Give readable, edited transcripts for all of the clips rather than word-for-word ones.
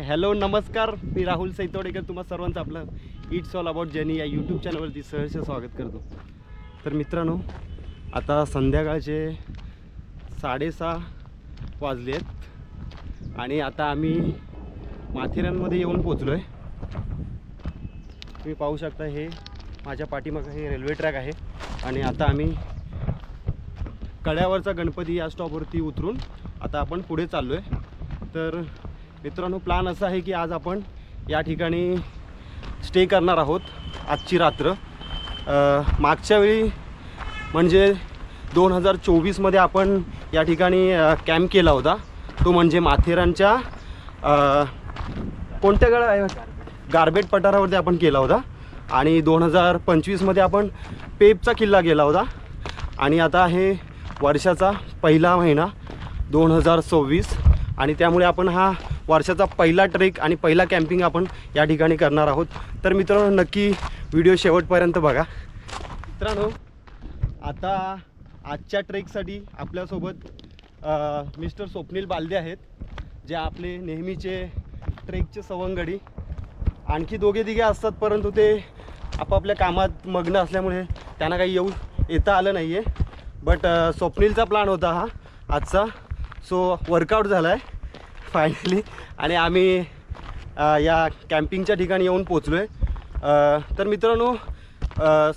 Hello नमस्कार, मी राहुल सैतोडेकर तुम्हा सर्वांचं आपलं इट्स ऑल अबाउट जर्नी या यूट्यूब चॅनलवरती सहर्ष स्वागत करतो. तर मित्रांनो, आता संध्याकाळचे 6:30 वाजले आहेत आणि आता आम्ही माथेरानमध्ये येऊन पोचलो आहे. तुम्ही पाहू शकता, हे माझ्या पाठीमागं हे रेल्वे ट्रॅक आहे आणि आता आम्ही कड्यावरचा गणपती या स्टॉपवरती उतरून आता आपण पुढे चाललो आहे. तर मित्रांनो, प्लॅन असा आहे की आज आपण या ठिकाणी स्टे करणार आहोत आजची रात्र. मागच्या वेळी म्हणजे 2024मध्ये आपण या ठिकाणी कॅम्प केला होता. तो म्हणजे माथेरानच्या कोणत्या गारबेट पठारावरती आपण केला होता. आणि 2025मध्ये आपण पेपचा किल्ला गेला होता. आणि आता आहे वर्षाचा पहिला महिना 2026 आणि त्यामुळे आपण हा वर्षाचा पहिला ट्रेक आणि पहिला कॅम्पिंग आपण या ठिकाणी करणार आहोत. तर मित्रांनो, नक्की व्हिडिओ शेवटपर्यंत बघा. मित्रांनो, आता आजच्या ट्रेकसाठी आपल्यासोबत मिस्टर स्वप्नील बालदे आहेत, जे आपले नेहमीचे ट्रेकचे सवंगडी. आणखी दोघे तिघे असतात, परंतु ते आपापल्या कामात मग्न असल्यामुळे त्यांना काही येता आलं नाही आहे. बट स्वप्नीलचा प्लॅन होता हा आजचा, सो वर्कआउट झाला आहे फायनली आणि आम्ही या कॅम्पिंगच्या ठिकाणी येऊन पोचलो आहे. तर मित्रांनो,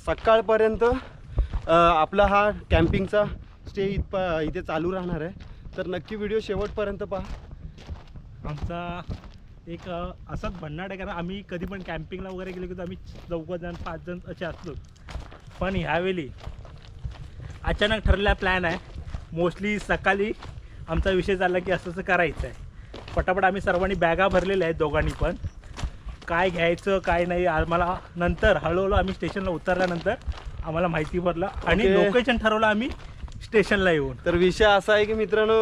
सकाळपर्यंत आपला हा कॅम्पिंगचा स्टे इथे चालू राहणार आहे. तर नक्की व्हिडिओ शेवटपर्यंत पहा. आमचा एक असाच भन्नाट आहे, कारण आम्ही कधी पण कॅम्पिंगला वगैरे गेलो की आम्ही 4 जण 5 जण असे असतो. पण ह्यावेळी अचानक ठरलेला प्लॅन आहे. मोस्टली सकाळी आमचा विषय झाला की असं करायचं आहे. पटापट आम्ही सर्वांनी बॅगा भरलेल्या आहेत, दोघांनी पण. काय घ्यायचं काय नाही आम्हाला नंतर हळूहळू आम्ही स्टेशनला उतरल्यानंतर आम्हाला माहिती पडलं आणि लोकेशन ठरवलं आम्ही स्टेशनला येऊन. तर विषय असा आहे की मित्रांनो,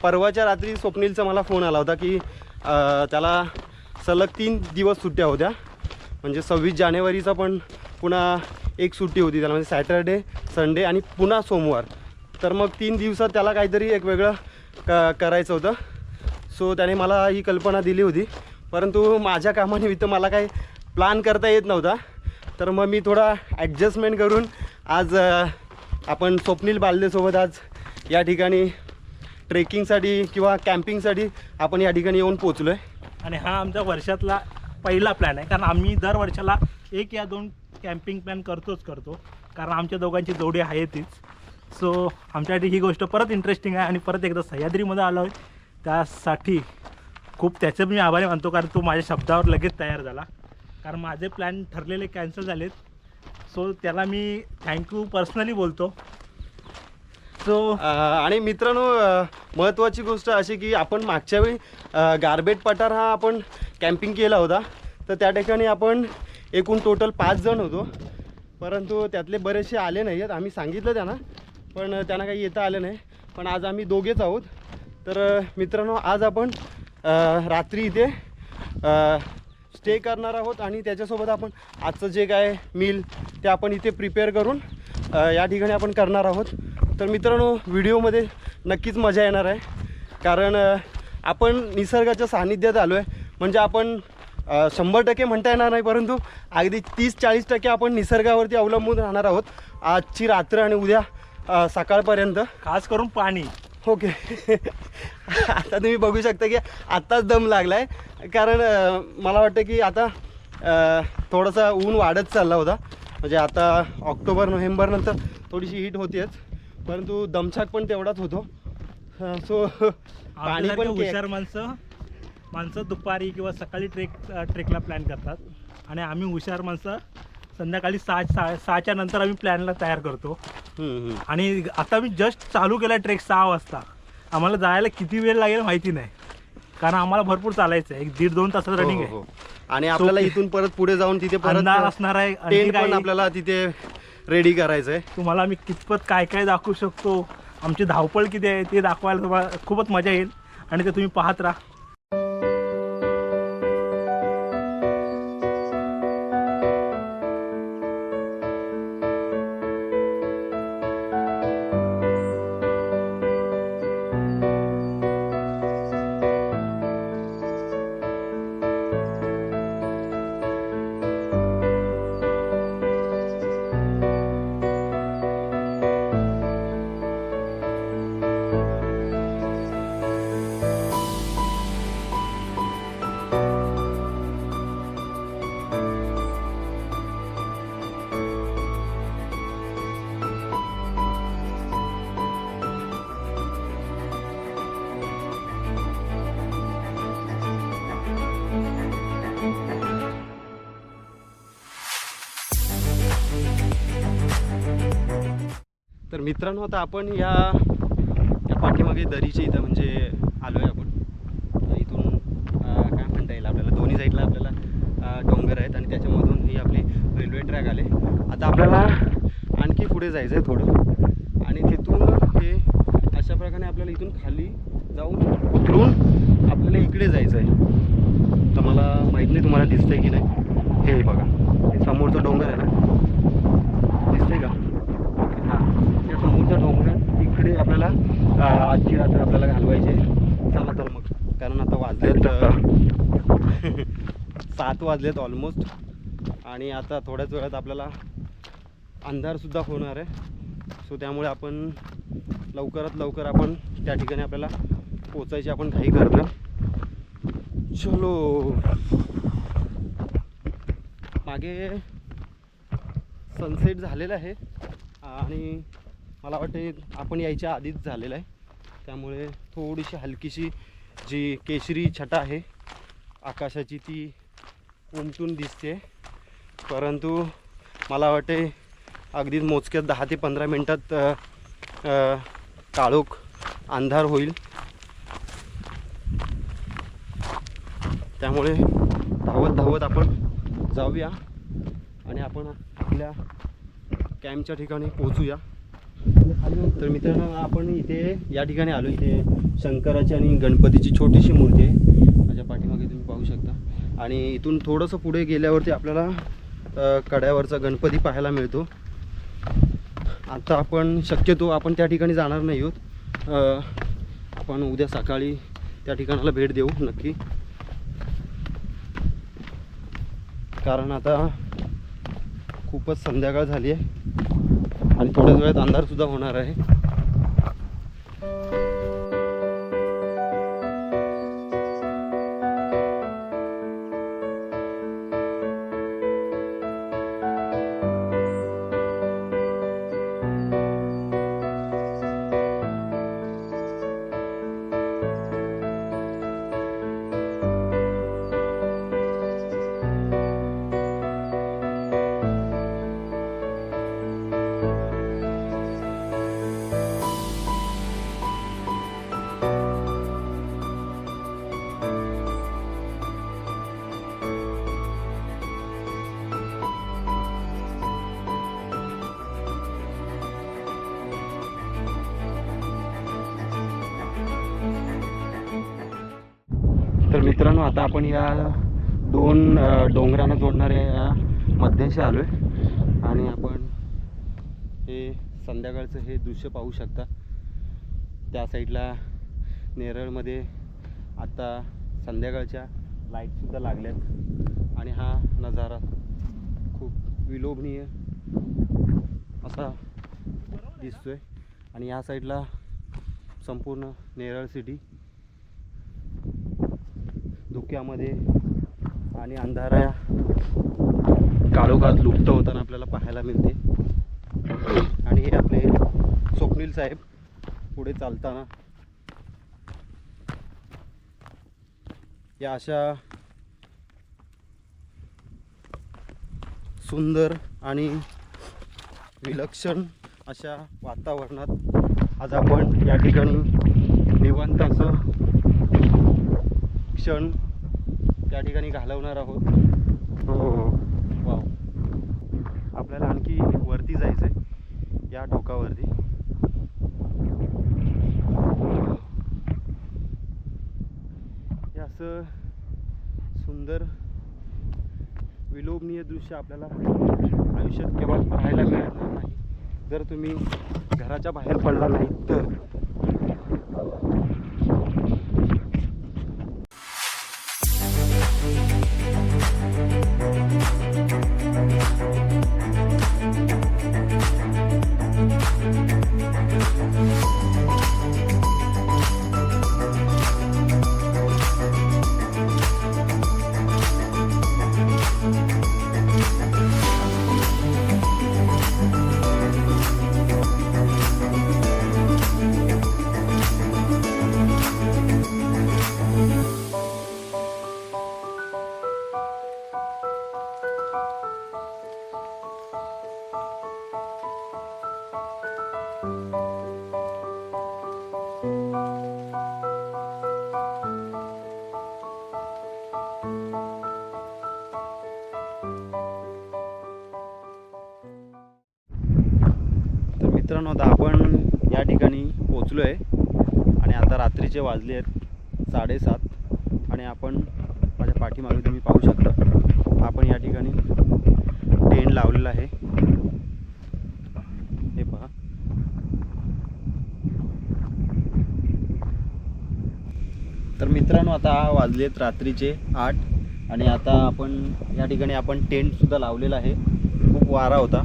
परवाच्या रात्री स्वप्नीलचा मला फोन आला होता की त्याला सलग 3 दिवस सुट्ट्या होत्या. म्हणजे 26 जानेवारीचा पण पुन्हा एक सुट्टी होती त्याला, म्हणजे सॅटरडे संडे आणि पुन्हा सोमवार. तर मग 3 दिवसात त्याला काहीतरी एक वेगळं करायचं होतं. सो त्याने मला ही कल्पना दिली होती, परंतु माझ्या कामानिमित्त मला काही प्लॅन करता येत नव्हता. तर मग मी थोडा ॲडजस्टमेंट करून आज आपण स्वप्नील बालदेसोबत आज या ठिकाणी ट्रेकिंगसाठी किंवा कॅम्पिंगसाठी आपण या ठिकाणी येऊन पोचलो आहे. आणि हा आमचा वर्षातला पहिला प्लॅन आहे, कारण आम्ही दर वर्षाला 1 या 2 कॅम्पिंग प्लॅन करतो, कारण आमच्या दोघांची जोडी आहे तीच. सो आमच्यासाठी ही गोष्ट परत इंटरेस्टिंग आहे आणि परत एकदा सह्याद्रीमध्ये आलो आहे. त्यासाठी खूप त्याचे मी आभारी मानतो, कारण तो माझ्या शब्दावर लगेच तयार झाला. कारण माझे प्लॅन ठरलेले कॅन्सल झालेत, सो त्याला मी थँक्यू पर्सनली बोलतो. सो आणि मित्रांनो, महत्त्वाची गोष्ट अशी की आपण मागच्या वेळी गारबेट पठार हा आपण कॅम्पिंग केला होता. तर त्या ठिकाणी आपण एकूण टोटल 5 जण होतो, परंतु त्यातले बरेचसे आले नाही आहेत. आम्ही सांगितलं त्यांना, पण त्यांना काही येता आलं नाही. पण आज आम्ही दोघेच आहोत. तर मित्रांनो, आज आपण रात्री इथे स्टे करणार आहोत आणि त्याच्यासोबत आपण आजचं जे काय मील ते आपण इथे प्रिपेअर करून या ठिकाणी आपण करणार आहोत. तर मित्रांनो, व्हिडिओमध्ये नक्कीच मजा येणार आहे, कारण आपण निसर्गाच्या सान्निध्यात आलो आहे. म्हणजे आपण 100% म्हणता येणार नाही, परंतु अगदी 30-40% आपण निसर्गावरती अवलंबून राहणार आहोत आजची रात्र आणि उद्या सकाळपर्यंत. खास करून पाणी. ओके. आता तुम्ही बघू शकता की आत्ताच दम लागला आहे, कारण मला वाटतं की आता थोडासा ऊन वाढत चालला होता. म्हणजे आता ऑक्टोबर नोव्हेंबर नंतर थोडीशी हीट होतेच, परंतु दमछाक पण तेवढाच होतो. सो पाणी पण हुशार माणसं दुपारी किंवा सकाळी ट्रेकला प्लॅन करतात आणि आम्ही हुशार माणसं संध्याकाळी 6च्या नंतर आम्ही प्लॅनला तयार करतो. आणि आता मी जस्ट चालू केला ट्रेक 6 वाजता. आम्हाला जायला किती वेळ लागेल माहिती नाही, कारण आम्हाला भरपूर चालायचं आहे. 1-1.5-2 तासाचं रनिंग आहे. आणि आपल्याला इथून परत पुढे जाऊन तिथे परत असणार आहे. टेंट पण आपल्याला तिथे रेडी करायचं आहे. तुम्हाला आम्ही कितपत काय काय दाखवू शकतो, आमची धावपळ किती आहे ते दाखवायला तुम्हाला खूपच मजा येईल आणि ते तुम्ही पाहत राहा. तर मित्रांनो आता आपण या पाठीमागे दरीच्या इथं म्हणजे आलो आहे आपण. इथून काय म्हणता येईल आपल्याला, दोन्ही साईडला आपल्याला डोंगर आहेत आणि त्याच्यामधून ही आपली रेल्वे ट्रॅक आले. आता आपल्याला आणखी पुढे जायचं आहे थोडं आणि तिथून हे अशा प्रकारे आपल्याला इथून खाली जाऊन उतरून आपल्याला इकडे जायचं आहे. तर मला माहीत नाही तुम्हाला दिसतंय की नाही. हे बघा, हे समोरचं डोंगर आहे ना, दिसतंय का? हां, त्या समोरच्या डोंगरात इकडे आपल्याला आजची रात्र आपल्याला घालवायची आहे. चला तर मग, कारण आता वाजलेत 7 वाजलेत ऑलमोस्ट आणि आता थोड्याच वेळात आपल्याला अंधारसुद्धा होणार आहे. सो त्यामुळे आपण लवकरात लवकर आपण त्या ठिकाणी आपल्याला पोचायची आपण घाई करतो. चलो. मागे सनसेट झालेला आहे आणि मला वाटते आपण यायच्या आधीच झालेलं आहे. त्यामुळे थोडीशी हलकीशी जी केशरी छटा आहे आकाशाची ती उमटून दिसते. परंतु मला वाटते अगदीच मोजक्यात 10 ते 15 मिनटात काळोख अंधार होईल. त्यामुळे धावत धावत आपण जाऊया आणि आपण आपल्या कॅम्पच्या ठिकाणी पोहोचूया. तर मित्रांनो आपण इथे या ठिकाणी आलो. इथे शंकराची आणि गणपतीची छोटीशी मूर्ती आहे माझ्या पाठीमागे तुम्ही पाहू शकता. आणि इथून थोडंसं पुढे गेल्यावरती आपल्याला कड्यावरचा गणपती पाहायला मिळतो. आता आपण शक्यतो आपण त्या ठिकाणी जाणार नाही आहोत. आपण उद्या सकाळी त्या ठिकाणाला भेट देऊ नक्की, कारण आता खूपच संध्याकाळ झाली आहे आणि थोड्याच वेळात अंधारसुद्धा होणार आहे. तर मित्रांनो आता आपण या 2 डोंगरांना जोडणाऱ्या या मध्यशी आलो आहे आणि आपण हे संध्याकाळचं हे दृश्य पाहू शकता. त्या साईडला नेरळमध्ये आता संध्याकाळच्या लाईटसुद्धा लागल्यात आणि हा नजारा खूप विलोभनीय असा दिसतोय. आणि या साईडला संपूर्ण नेरळ सिटी धुक्यामध्ये आणि अंधाऱ्या काळोखात लुप्त होताना आपल्याला पाहायला मिळते. आणि हे आपले स्वप्नील साहेब पुढे चालताना या अशा सुंदर आणि विलक्षण अशा वातावरणात आज आपण या ठिकाणी निवांत असं क्षण त्या ठिकाणी घालवणार आहोत. हो, वाव. आपल्याला आणखी वरती जायचं आहे या टोकावरती. हे असं सुंदर विलोभनीय दृश्य आपल्याला आयुष्यात केव्हा पाहायला मिळणार नाही जर तुम्ही घराच्या बाहेर पडला नाही तर. मित्रांनो, आता आपण या ठिकाणी पोचलो आहे आणि आता रात्रीचे वाजले आहेत 7:30 आणि आपण माझ्या पाठीमागे तुम्ही पाहू शकता आपण या ठिकाणी टेंट लावलेला आहे. हे पहा. तर मित्रांनो, आता वाजलेत रात्रीचे 8 आणि आता आपण या ठिकाणी आपण टेंटसुद्धा लावलेला आहे. खूप वारा होता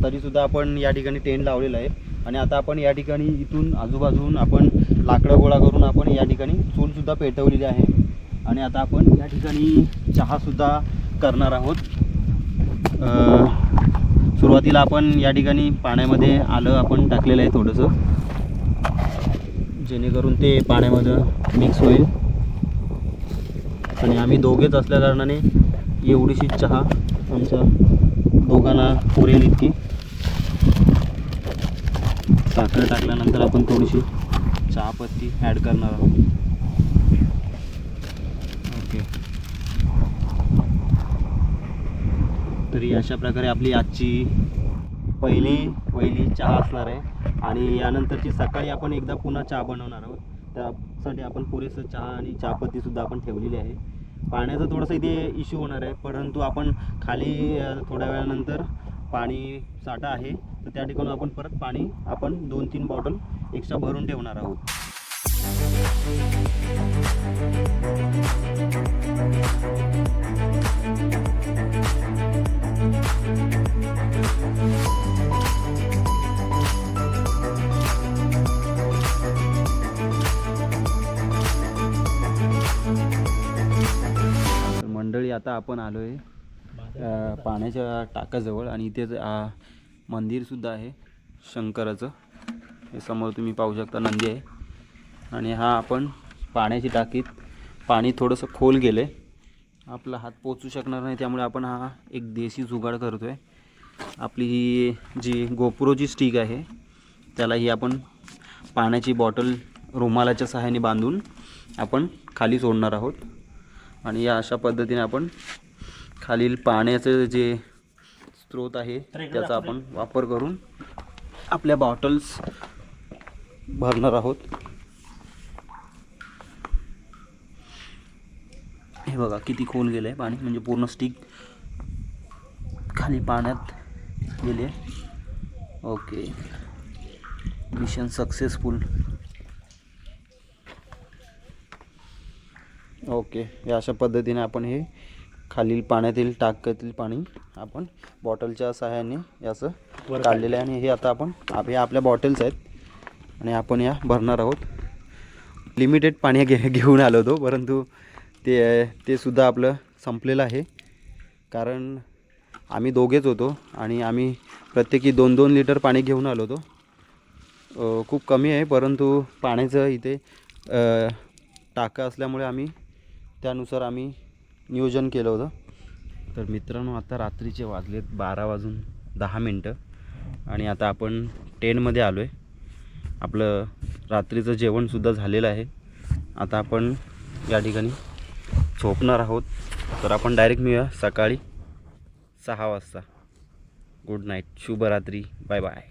तरीसुद्धा आपण या ठिकाणी टेंट लावलेला आहे आणि आता आपण या ठिकाणी इथून आजूबाजून आपण लाकडं गोळा करून आपण या ठिकाणी चूलसुद्धा पेटवलेली आहे आणि आता आपण या ठिकाणी चहासुद्धा करणार आहोत. सुरुवातीला आपण या ठिकाणी पाण्यामध्ये आलं आपण टाकलेलं आहे थोडंसं, जेणेकरून ते पाण्यामध्ये मिक्स होईल आणि आम्ही दोघेच असल्या कारणाने एवढीशी चहा आमच्या दोघांना पुरेल इतकी. साखर टाकल्यानंतर आपण थोडीशी चहापत्ती ॲड करणार आहोत. ओके, तरी अशा प्रकारे आपली आजची पहिली चहा असणार आहे आणि यानंतरची सकाळी आपण एकदा पुन्हा चहा बनवणार आहोत. त्यासाठी आपण पुरेसं चहा आणि चहापत्तीसुद्धा आपण ठेवलेली आहे. पाण्याचा थोडासा इथे इश्यू होणार आहे, परंतु आपण खाली थोड्या वेळानंतर पाणी साठा आहे तर त्या ठिकाणी आपण परत पाणी आपण 2-3 बॉटल एक्स्ट्रा भरून ठेवणार आहोत. मंडळी, आता आपण आलो आहे पाण्याच्या टाकाजवळ आणि इथे मंदिरसुद्धा आहे शंकराचं. हे समोर तुम्ही पाहू शकता नंदी आहे आणि हा आपण पाण्याची टाकीत पाणी थोडंसं खोल गेलं आहे, आपला हात पोचू शकणार नाही, त्यामुळे आपण हा एक देशी जुगाड करतो आहे. आपली ही जी गोप्रोची स्टिक आहे त्याला ही आपण पाण्याची बॉटल रुमालाच्या सहाय्याने बांधून आपण खाली सोडणार आहोत आणि या अशा पद्धतीने आपण खालील पाण्याचं जे स्रोत आहे त्याचा आपण वापर करून आपल्या बॉटल्स भरणार आहोत. हे बघा किती खोल गेलं आहे पाणी, म्हणजे पूर्ण स्टिक खाली पाण्यात गेली आहे. Okay, mission successful. ओके, या अशा पद्धतीने आपण हे खालील पाण्यातील टाक्यातील पाणी आपण बॉटलच्या सहाय्याने याचं काढलेलं आहे आणि हे आता आपण हे आपल्या बॉटल्स आहेत आणि आपण या भरणार आहोत. लिमिटेड पाणी घेऊन आलो होतो, परंतु ते सुद्धा आपलं संपलेलं आहे, कारण आम्ही दोघेच होतो आणि आम्ही प्रत्येकी 2-2 लिटर पाणी घेऊन आलो होतो. खूप कमी आहे, परंतु पाण्याचं इथे टाका असल्यामुळे आम्ही त्यानुसार आम्ही नियोजन केलं होतं. तर मित्रांनो, आता रात्रीचे वाजलेत 12:10 आणि आता आपण टेंटमध्ये आलो आहे. आपलं रात्रीचं जेवणसुद्धा झालेलं आहे. आता आपण या ठिकाणी झोपणार आहोत. तर आपण डायरेक्ट मिळूया सकाळी 6 वाजता. गुड नाईट, शुभरात्री, बाय बाय.